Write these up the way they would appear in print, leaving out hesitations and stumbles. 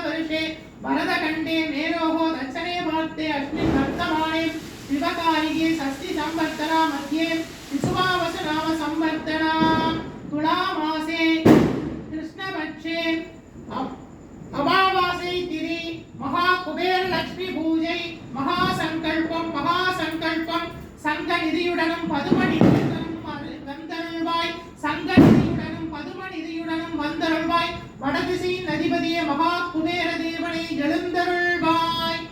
वर्षे वरदकण्ठे मेरोः दक्षिणे मुहूर्ते अस्मिन् वर्तमाने शिवकारिगे षष्ठी संवत्सरा मध्ये विश्वावस नाम संवत्सरा तुलामासे कृष्णपक्षे अमावास्यै तिथि महाकुबेर लक्ष्मी पूजै महासंकल्पं संघनिधियुडனும் பதுமநிதியுடனும் வந்தருள்வாய் संघनिधियुடனும் பதுமநிதியுடனும் வந்தருள்வாய் வடதிசையின் அதிபதியே மகாகுபேர தேவனே எழுந்தருள்வாய்.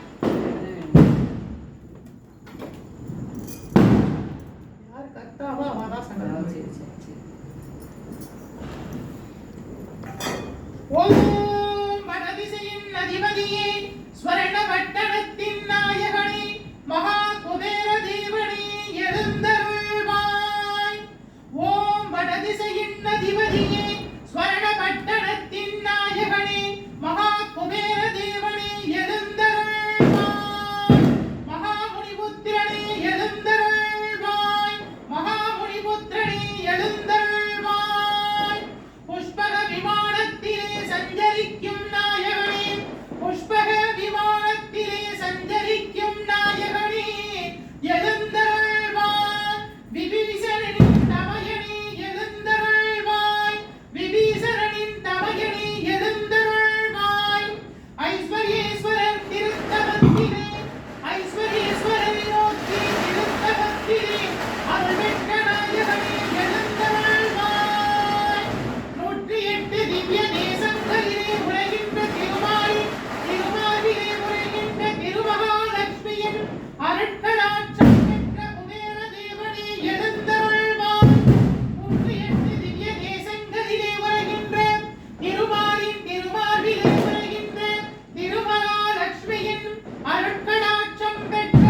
யார் கர்த்தாவோ அவதான் சங்கல்பம். ஓம் வடதிசையின் அதிபதியே ஸ்வர்ணவட்டனத்தின் நாயகனே மகாகுபேர தேவனே எழுந்தருள்வாய். ஓம் வடதிசையின் அதிபதியே ஸ்வர்ணவட்டனத்தின் நாயகனே மகாகுபேர தேவனே எழுந்தருள்வாய். மகாமுனிபுத்திரனே எழுந்தருள்வாய். மகாமுனிபுத்திரனே எழுந்தருள்வாய். புஷ்பக விமானத்திலே சஞ்சரிக்கும் நாயகனே புஷ்பக விமானத்திலே சஞ்சரிக்கும் நாயகனே எழுந்தருள்வாய். விபீஷணனின் தமையனே எழுந்தருள்வாய். விபீஷணனின் தமையனே எழுந்தருள்வாய். ஐஸ்வர்யேஸ்வரர் திருத்தலத்திலே ஐஸ்வர்யேஸ்வரரை நோக்கி திருத்தலத்திலே அருள்பெற்ற நாயகனே எழுந்தருள்வாய். 108 திவ்ய தேசங்களிலே உலகின்ற திருமாலிலே உலகின்ற திருமகாலட்சுமியின் அருட்கடாட்சம் பெற்ற குபேர தேவனே எழுந்தருள்வாய். 108 திவ்ய தேசங்களிலே உலகின்ற திருமாலிலே உலகின்ற திருமகாலட்சுமியின் அருட்கடாட்சம் பெற்ற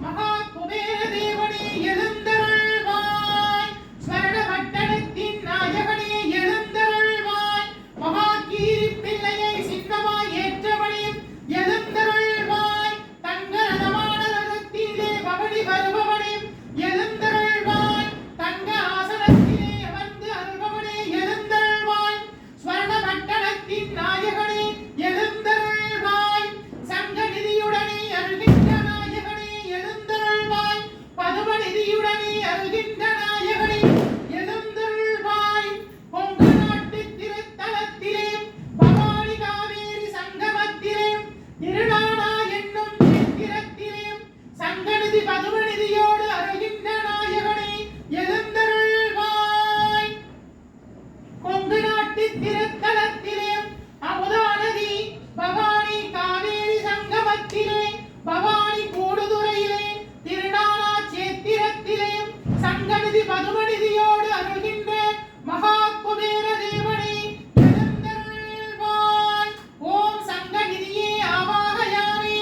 மகா குபேர தேவனே எழுந்தருள்வாய். ஸ்வர்ணவட்டனத்தின் நாயகனே எழுந்தருள்வாய். மகா கீரி பிள்ளையை சின்னமாய் ஏற்றவனே எழுந்தருள்வாய். தங்கரதமான ரதத்திலே பவனி வருபவனே எழுந்தருள்வாய். தங்க ஆசனத்திலே அமர்ந்து அருள்பவனே எழுந்தருள்வாய். ஸ்வர்ணவட்டனத்தின் நாயகனே எழுந்தருள்வாய். சங்கநிதியுடனே அருள்கின்ற நாயகனே எழுந்தருள்வாய். பதுமநிதியுடனே அருள்கின்ற நாயகனே எழுந்தருள்வாய். கொங்கு நாட்டு திருத்தலத்திலே பவானி காவேரி சங்கமத்திலே திருநானா என்னும் சித்திரத்திலே சங்கநிதி பதுமநிதியோடு அருள்கின்ற நாயகனே எழுந்தருள்வாய். கொங்கு நாட்டு திருத்தலத்திலே அமுதாநதி பவானி காவேரி சங்கமத்திலே பவானி கூடுதுறையிலே திருநானா சேத்திரத்திலே சங்கநிதி பதுமநிதியோடு அருள்கின்ற மகா குபேர தேவனே எழுந்தருள்வாய். ஓம் சங்கநிதியே ஆவாகயாமி.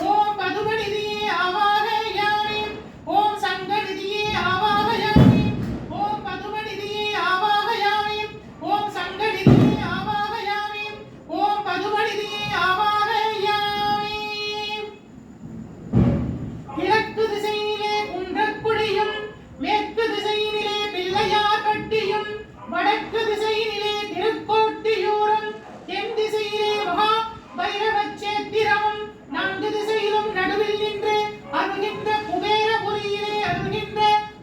ஓம் பதுமநிதியே ஆவாகயாமி. ஓம் சங்கநிதியே ஆவாகயாமி. ஓம் பதுமநிதியே ஆவாகயாமி. ஓம் சங்கநிதியே ஆவாகயாமி. ஓம் பதுமநிதியே ஆவாகயாமி. கிழக்கு திசையிலே குன்றக்குடியும் மேற்கு திசையிலே பிள்ளையார் பட்டியும் வடக்கு திசையிலே திருக்கோட்டியூரும் தென் திசையிலே மகா பைரவ சேத்திரமும் 4 திசையிலும் நடுவில் நின்று அருள்கின்ற குபேரபுரியிலே அருள்கின்ற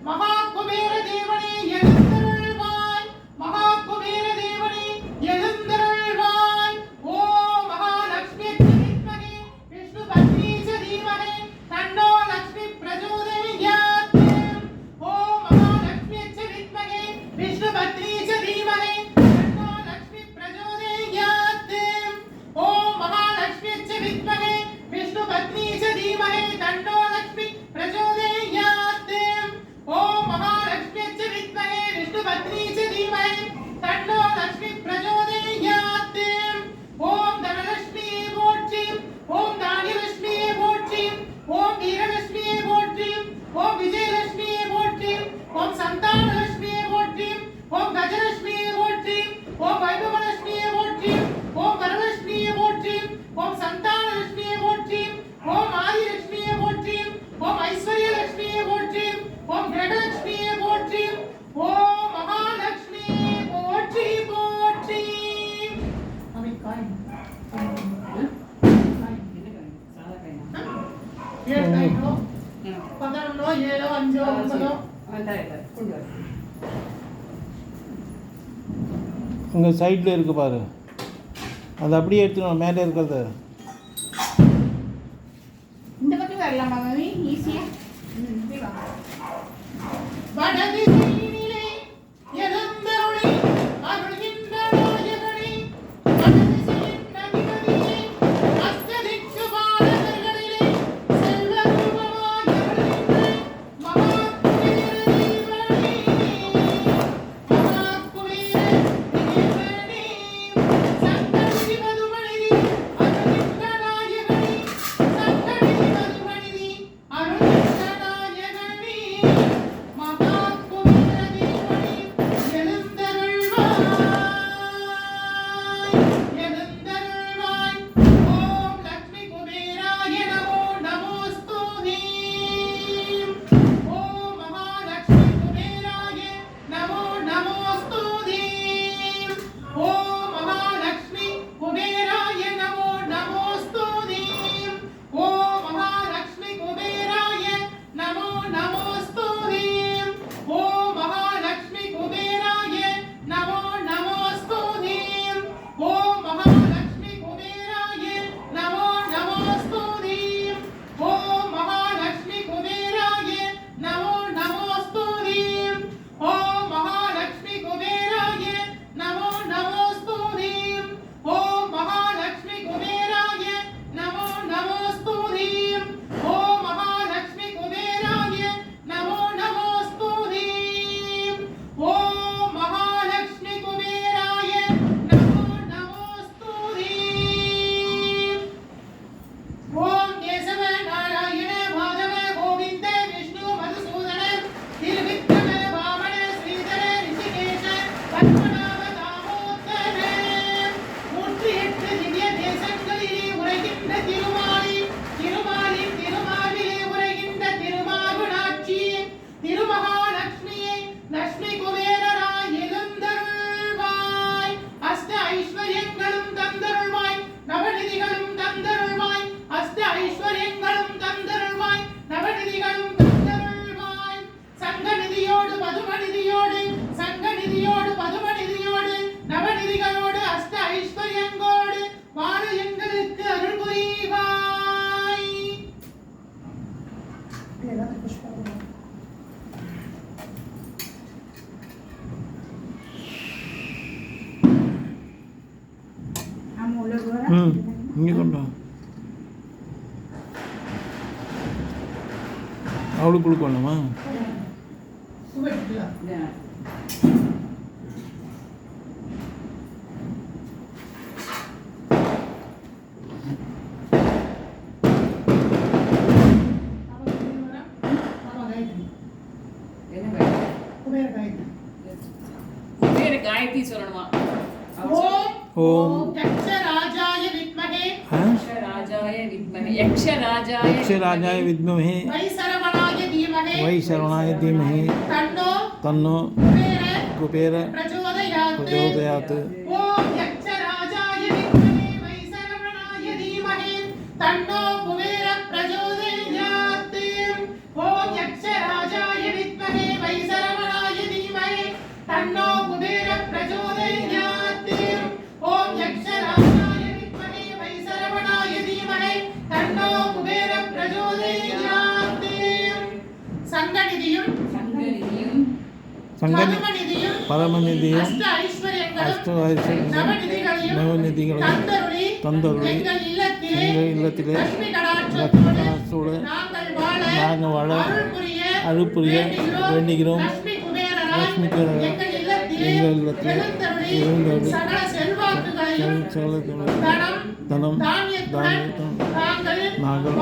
மகா குபேர தேவனே எழுந்தருள்வாய். மகா குபேர தேவனே எழுந்தருள்வாய். ஓம் மகாலட்சுமிக்கு வித்மகே விஷ்ணு பத்னீச்ச தீமஹே தன்னோ லக்ஷ்மி பிரச்சோதயாத். ஓம் மகாலட்சுமிக்கு வித்மகே விஷ்ணு பத்னீச்ச தீமஹே தன்னோ லக்ஷ்மி பிரச்சோதயாத். ஓம் மகாலட்சுமிக்கு வித்மகே விஷ்ணு பத்னீச்ச தீமஹே தன்னோ லக்ஷ்மி பிரச்சோதயாத். ஓம் மகாலட்சுமிக்கு வித்மகே விஷ்ணு பத்னீச்ச தீமஹே தன்னோ லக்ஷ்மி பிரச்சோதயாத். ஓம் தனலட்சுமியே போற்றி. ஓம் தானியலட்சுமியே போற்றி. ஓம் வீரலட்சுமியே போற்றி. ஓம் விஜயலட்சுமியே போற்றி. ஓம் சந்தானலட்சுமியே போற்றி. ஓம் கஜலட்சுமியே போற்றி. ஓம் வைபவலட்சுமியே போற்றி. ஓம் வரலட்சுமியே போற்றி. ஓம் சந்தானலட்சுமியே போற்றி. ஓம் ஆதிலட்சுமியே போற்றி. அங்கே சைடில் இருக்கு பாரு, அது அப்படியே எடுத்துக்கணும் மேலே இருக்கிறது. இந்த பக்கம் வரலாமா மம்மி? ஈஸியா வடதிசையினிலே எழுந்தருளி அருள்கின்ற நாயகனே, வடதிசையின் அதிபதியே, அஷ்டதிக்கு பாலகர்களிலே செல்வரூபமாய் அருள்கின்ற மகாகுபேர தேவனே, மகாகுபேர தேவனே, சங்கநிதி மதுமணிதி அருள்கின்ற நாயகனே, சங்கநிதி மதுமணிதி அருள்கின்ற நாயகனே, மகாகுபேர தேவனே, எழுந்தருள்வாய், எழுந்தருள்வாய். ஓம் லக்ஷ்மி குபேராய நமோ நமோஸ்துதே. ஓம் மகாலக்ஷ்மி குபேராய நமோ நமோஸ்துதே. ஓம் மகாலக்ஷ்மி குபேராய நமோ நமோஸ்துதே. ஓம் மகாலக்ஷ்மி குபேராய நமோ நமோஸ்துதே. ஓம் மகாலக்ஷ்மி குபேராய நமோ நமோஸ்துதே. ஓம் மகாலக்ஷ்மி குபேராய நமோ நமோஸ்துதே. ஓம் மகாலக்ஷ்மி குபேராய நமோ நமோஸ்துதே. ஓம் மகாலக்ஷ்மி குபேராய நமோ நமோஸ்துதே. ஓம் மகாலக்ஷ்மி குபேராய நமோ நமோஸ்துதே. ஓம் மகாலக்ஷ்மி குபேராய நமோ நமோஸ்துதே. ஓம் மகாலக்ஷ்மி குபேராய நமோ நமோஸ்துதே. ஓம் கேசவ நாராயண மாதவ கோவிந்த விஷ்ணு மதுசூதன திருவிக்ரம வாமன ஸ்ரீதர ரிஷிகேஷ பத்மநாப தாமோதர. 108 திவ்ய தேசங்களிலே உரைகின்ற திருமாலி, திருமாலின் திருமாலிலே உரைகின்ற திருமாகுணாட்சி, திருமகாலட்சுமியே, லட்சுமி குபேரராய் எழுந்தருள்வாய். அஷ்ட ஐஸ்வர்யங்களும் தந்தருள்வாய், நவநிதிகளும் தந்தருள்வாய். அஷ்ட ஐஸ்வர்யங்களும் தந்தருள்வாய், நவநிதிகளும் தந்தருள்வாய். சங்கநிதியோடு பதுமநிதியோடு, சங்கநிதியோடு பதுமநிதியோடு, நவநிதிகளோடு அஷ்ட ஐஸ்வர்யங்களோடு வாழ எங்களுக்கு அருள் புரிவாய். இங்கே கொண்டு வா. அவளுக்கு கொடுக்கணுமா? காயத்ரி சொல்லணுமா? ஓம் யக்ஷராஜாய வித்மஹே யக்ஷராஜாய வித்மஹே வைசரவணாய தீமஹே வைசரவணாய தீமஹி தன்னோ குபேர பிரச்சோதயாத். ஓம் யக்ஷராஜாய வித்மஹே வைசரவணாய தீமஹே தன்னோ குபேர பிரச்சோதயாத். ஓம் யக்ஷராஜாய வித்மஹே வைசரவணாய தீமஹே தன்னோ குபேர பிரச்சோதயாத். ஓம் யக்ஷராஜாய வித்மஹே வைசரவணாய தீமஹே தன்னோ குபேர பிரச்சோதயாத். சங்கநிதியும் பரமநிதியும் அஷ்ட ஐஸ்வர்யங்களும் அஷ்ட ஐஸ்வர்யங்களும் நவநிதிகளும் தந்தருளி எங்கள் இல்லத்திலே லக்ஷ்மி கடாட்சத்தோடு நாங்கள் வாழ அருள் புரிய வேண்டுகிறோம். லக்ஷ்மி குபேரராய் எங்கள் இல்லத்தில் எழுந்தருளி தனம் தானியத்துடன் நாங்கள்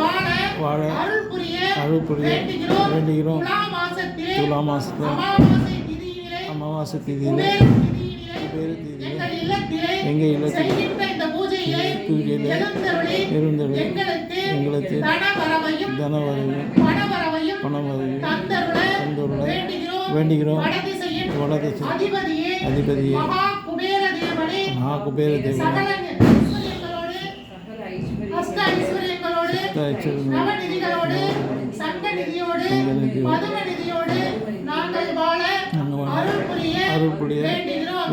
வாழ அருள் புரிய வேண்டுகிறோம். துலா மாசத்தில் அமாவாசை திதியிலே எங்கள் இல்லத்தில் பூஜையில் இருந்தது எங்களுக்கு தனவரையும் பணவரையும் தந்தருள வேண்டுகிறோம். வடதிசை அதிபதியே மகா குபேர தேவனே நவநிதிகளோடு சங்க நிதியோடு பதும நிதியோடு நாங்கள் வாழ அருள் புரிய வேண்டுகிறோம்.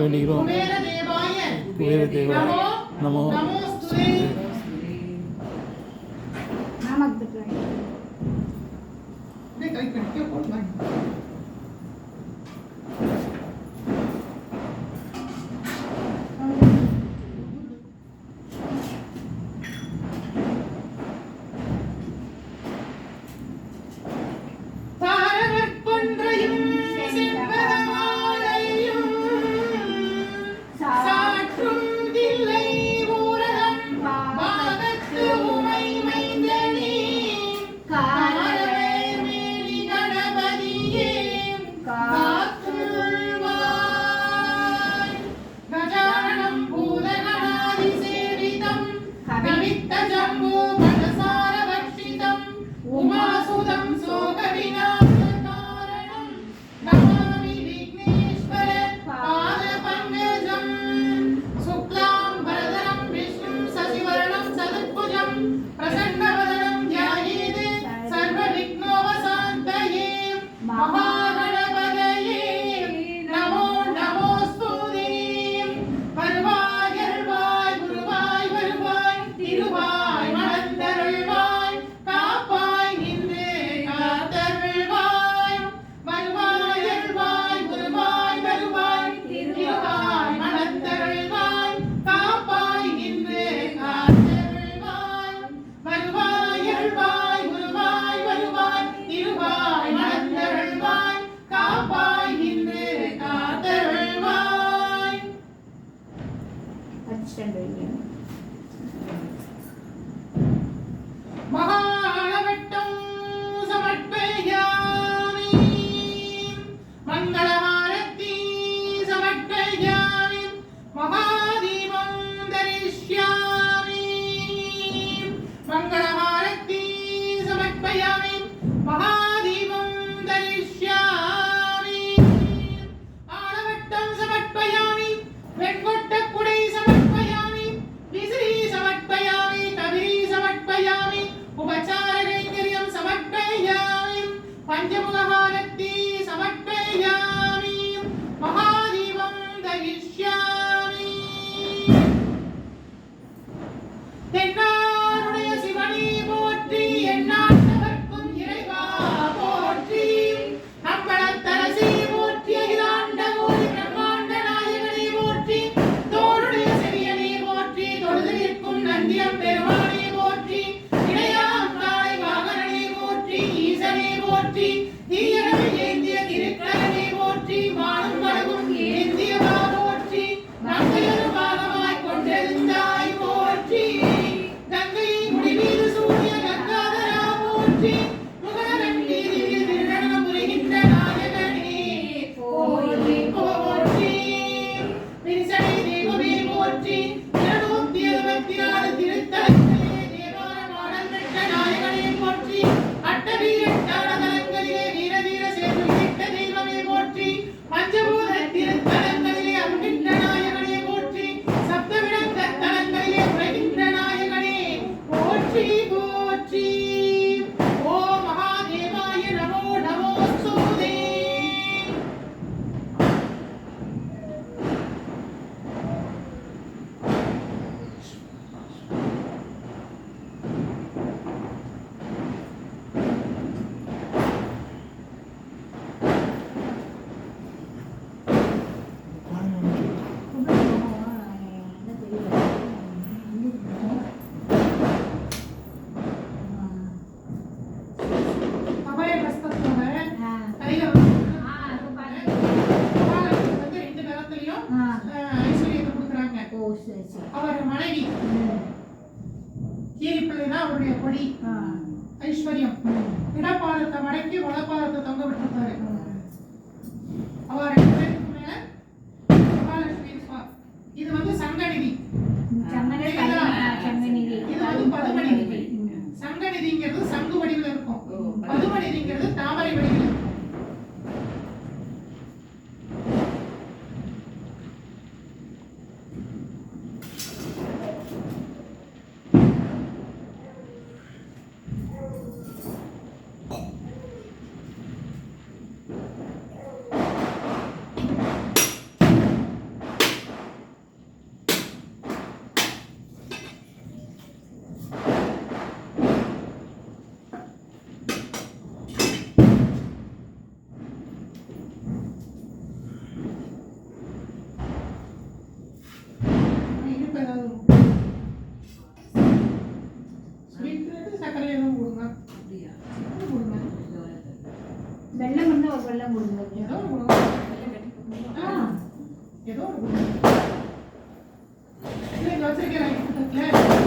குபேர தேவாய நமோ நமோஸ்துதே. மகாளவட்டம் சமர்ப்பயாமி மங்களஹாரதி சமர்ப்பயாமி மகாதீபம் தரிஷ்யாமி மங்களஹாரதி சமர்ப்பயாமி மகாதீபம் தரிஷ்யாமி ஆளவட்டம் சமர்ப்பயாமி வெண்கொட்ட குடை சமர்ப்பயாமி விசிறி சமர்ப்பயாமி கவிரி சமர்ப்பயாமி உபசார கைங்கரியம் சமர்ப்பயாமி பஞ்சமுகஹாரத்தி சமர்ப்பயாமி மகாதீபம் தரிஷ்யாமி. தென்னாருடைய சிவனே போற்றி எந்நாட்டவர்க்கும் இறைவா போற்றி அம்பலத்தரசி போற்றி அகிலாண்ட கோடி பிரம்மாண்ட நாயகனே போற்றி தோளுடைய செவியனே போற்றி தொழுது நிற்கும் நந்தியம் பெருமானே போற்றி இணையாம் காளை வாகனனே போற்றி ஈசனே போற்றி தீயனவை ஏந்திய திருக்கடனே போற்றி வாழும் வளவும் ஏந்தியவா போற்றி நங்கையொரு பாகமாய் கொண்டெழுந்தாய் போற்றி கங்கையை முடிமீது சூரிய கங்காதரா போற்றி முகநகண்டி திவ்ய திருநடனம் புரிகின்ற நாயகனே போற்றி போற்றி விரிசடை தெய்வமே போற்றி 224 திருத்தலங்களிலே தேவார பாடல் பெற்ற நாயகனே போற்றி அட்டவீரட்டான தலங்களிலே வீரதீர சேர்ந்து விட்ட தெய்வமே போற்றி பஞ்சபூத திருத்தலங்களிலே அருகின்ற நாயகனே போற்றி சப்தவிடங்க தலங்களிலே உரைகின்ற நாயகனே போற்றி போற்றி. ஓ மகாதேவாய நமோ நமோஸ்துதே. அபய ஹஸ்தத்தோட கையில வந்து 2 நிறத்திலையும் ஐஸ்வர்யத்தை கொடுக்குறாங்க. அவர் மனைவி கீரிப்பிள்ளை தான் அவருடைய கொடி ஐஸ்வர்யம். இடப்பாதத்தை மடக்கி வலப்பாதத்தை தொங்க விட்டுருப்பாரு. அவர் 2 பேருக்கு மேல மகாலட்சுமி இருப்பார். இது வந்து சங்கநிதி, இது வந்து பதுமநிதி. சங்கநிதிங்கிறது சங்கு வடிவில் இருக்கும், பதுமநிதிங்கிறது தாமரை வடிவில் இருக்கும். அதுல எதுவும் கொடுங்க. அப்படியா? எதுவும் கொடுங்க. வெள்ளம் இருந்தால் ஒரு வெள்ளம் கொடுங்க. ஏதோ ஒரு கொடுங்க. வெள்ளை கட்டி கொடுக்கணுமா? ஏதோ ஒரு கொடுங்க. இல்லை, இங்க வச்சிருக்கேன் நான்.